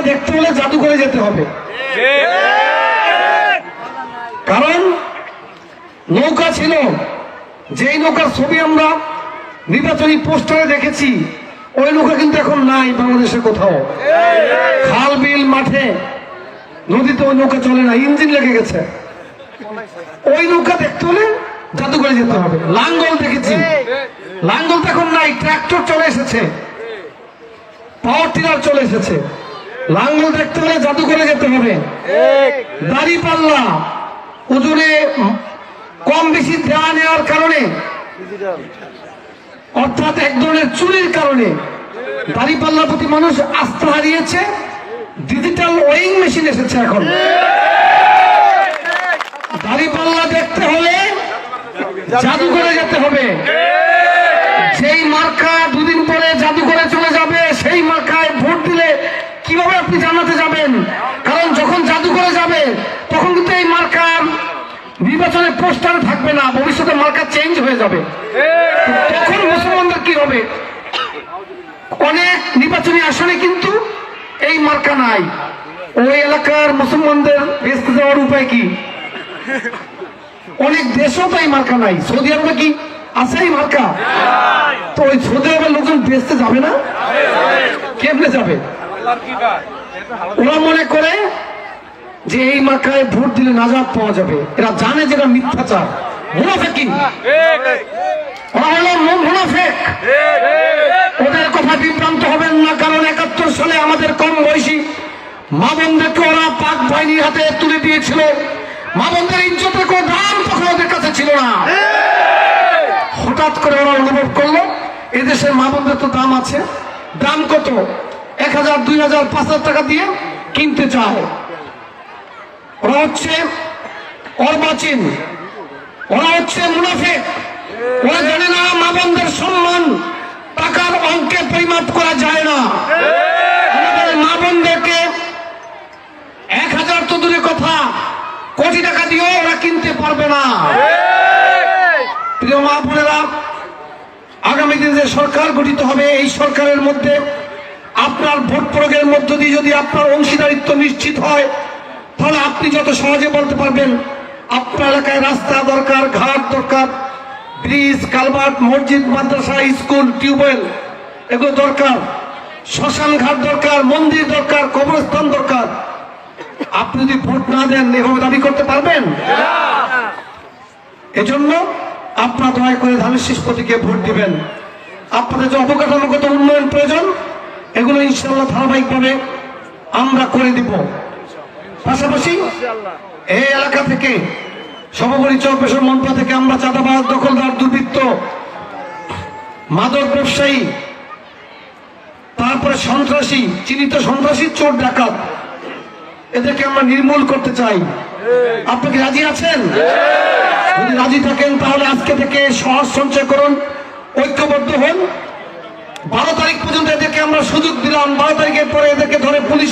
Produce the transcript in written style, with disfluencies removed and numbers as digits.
দেখতে হলে জাদুঘরে যেতে হবে, কারণ নৌকা ছিল, যেই নৌকার ছবি আমরা নির্বাচনী পোস্টারে দেখেছি, ওই নৌকা কিন্তু এখন নাই বাংলাদেশে কোথাও। খাল বিল মাঠে নদীতে ওই নৌকা চলে না, ইঞ্জিন লেগে গেছে। ওই নৌকা দেখতে হলে জাদুঘরে যেতে হবে। লাঙ্গল দেখেছি, লাঙ্গল তো এখন নাই, ট্রাক্টর চলে এসেছে, পাওয়ার টিলার চলে এসেছে। লাঙ্গল দেখতে হলে জাদুঘরে যেতে হবে। দাঁড়িপাল্লা ওজনে কম বেশি দেওয়া নেওয়ার কারণে, অর্থাৎ এক ধরনের চুরির কারণে দাঁড়িপাল্লার প্রতি মানুষ আস্থা হারিয়েছে। ডিজিটাল ওয়েইং মেশিন এসেছে এখন। দাঁড়িপাল্লা দেখতে হলে জাদুঘরে যেতে হবে। যেই মার্কা দুদিন পরে জাদুঘরে চলে যাবে, সেই মার্কায় ভোট দিলে কিভাবে আপনি জানাতে যাবেন? কারণ যখন জাদুঘরে যাবে তখন কিন্তু এই মার্কার নির্বাচনের পোস্টারে থাকবে না, ভবিষ্যতে মার্কা চেঞ্জ হয়ে যাবে। তখন মুসলমানদের কি হবে? অনেক নির্বাচনী আসনে কিন্তু এই মার্কা নাই। ওই এলাকার মুসলমানদের বেঁচতে যাওয়ার উপায় কি? অনেক দেশও তো এই মার্কা নাই। সৌদি আরবে কি আছে এই মার্কা? তো ওই সৌদি আরবের লোকজন বেঁচতে যাবে না, কেমনে যাবে? ওরা মনে করে যে এই মার্কায় ভোট দিলে নাজাত পাওয়া যাবে। এরা জানে যেটা মিথ্যাচার, মুনাফিকি। ওরা হলো মুনাফিক। ওদের কথা বিভ্রান্ত হবেন না, কারণ ৭১ সালে আমাদের কম বয়সী মা বোনদেরকে ওরা পাক বাহিনীর হাতে তুলে দিয়েছিল। মা বোনদের ইজ্জতের কোনো দাম তখন ওদের কাছে ছিল না। হঠাৎ করে ওরা অনুভব করলো এদেশের মা বোনদের তো দাম আছে। দাম কত? ১,০০০, ২,০০০, ৫,০০০ টাকা দিয়ে কিনতে চায়। ওরা হচ্ছে অর্বাচীন, ওরা হচ্ছে মুনাফিক। ওরা জানে না মা বোনদের সম্মান টাকার অঙ্কে পরিমাপ করা যায় না। আমাদের মা বোনদেরকে ১,০০০ তো দূরের কথা, কোটি টাকা দিয়েও ওরা কিনতে পারবে না। প্রিয় মা বোনেরা, আগামী দিনে যে সরকার গঠিত হবে, এই সরকারের মধ্যে আপনার ভোট প্রয়োগের মধ্য দিয়ে যদি আপনার অংশীদারিত্ব নিশ্চিত হয়, তাহলে আপনি যত সহজে বলতে পারবেন আপনার এলাকায় রাস্তা দরকার, ঘাট দরকার, ব্রিজ, কালভার্ট, মসজিদ, মাদ্রাসা, স্কুল, টিউবওয়েল এগুলো দরকার, শ্মশান ঘাট দরকার, মন্দির দরকার, কবরস্থান দরকার। আপনি যদি ভোট না দেন এভাবে দাবি করতে পারবেন? এজন্য আপনারা দয়া করে ধানের শীষ প্রতীকে ভোট দিবেন। আপনাদের যে অবকাঠামোগত উন্নয়ন প্রয়োজন, এগুলো ইনশাআল্লাহ ধারাবাহিকভাবে আমরা করে দিব। পাশাপাশি এই এলাকা থেকে সভাপতি চরপেশর মন্ত্র থেকে আমরা চাঁদাবাজ, দখলদার, দুর্বৃত্ত, মাদক ব্যবসায়ী, তারপরে সন্ত্রাসী, চিহ্নিত সন্ত্রাসী, চোর ডাকাত, এদেরকে আমরা নির্মূল করতে চাই। আপনি কি রাজি আছেন? যদি রাজি থাকেন তাহলে আজকে থেকে সাহস সঞ্চয় করুন, ঐক্যবদ্ধ হন। ১২ তারিখ পর্যন্ত এদেরকে আমরা সুযোগ দিলাম। ১২ তারিখের পরে এদেরকে ধরে পুলিশ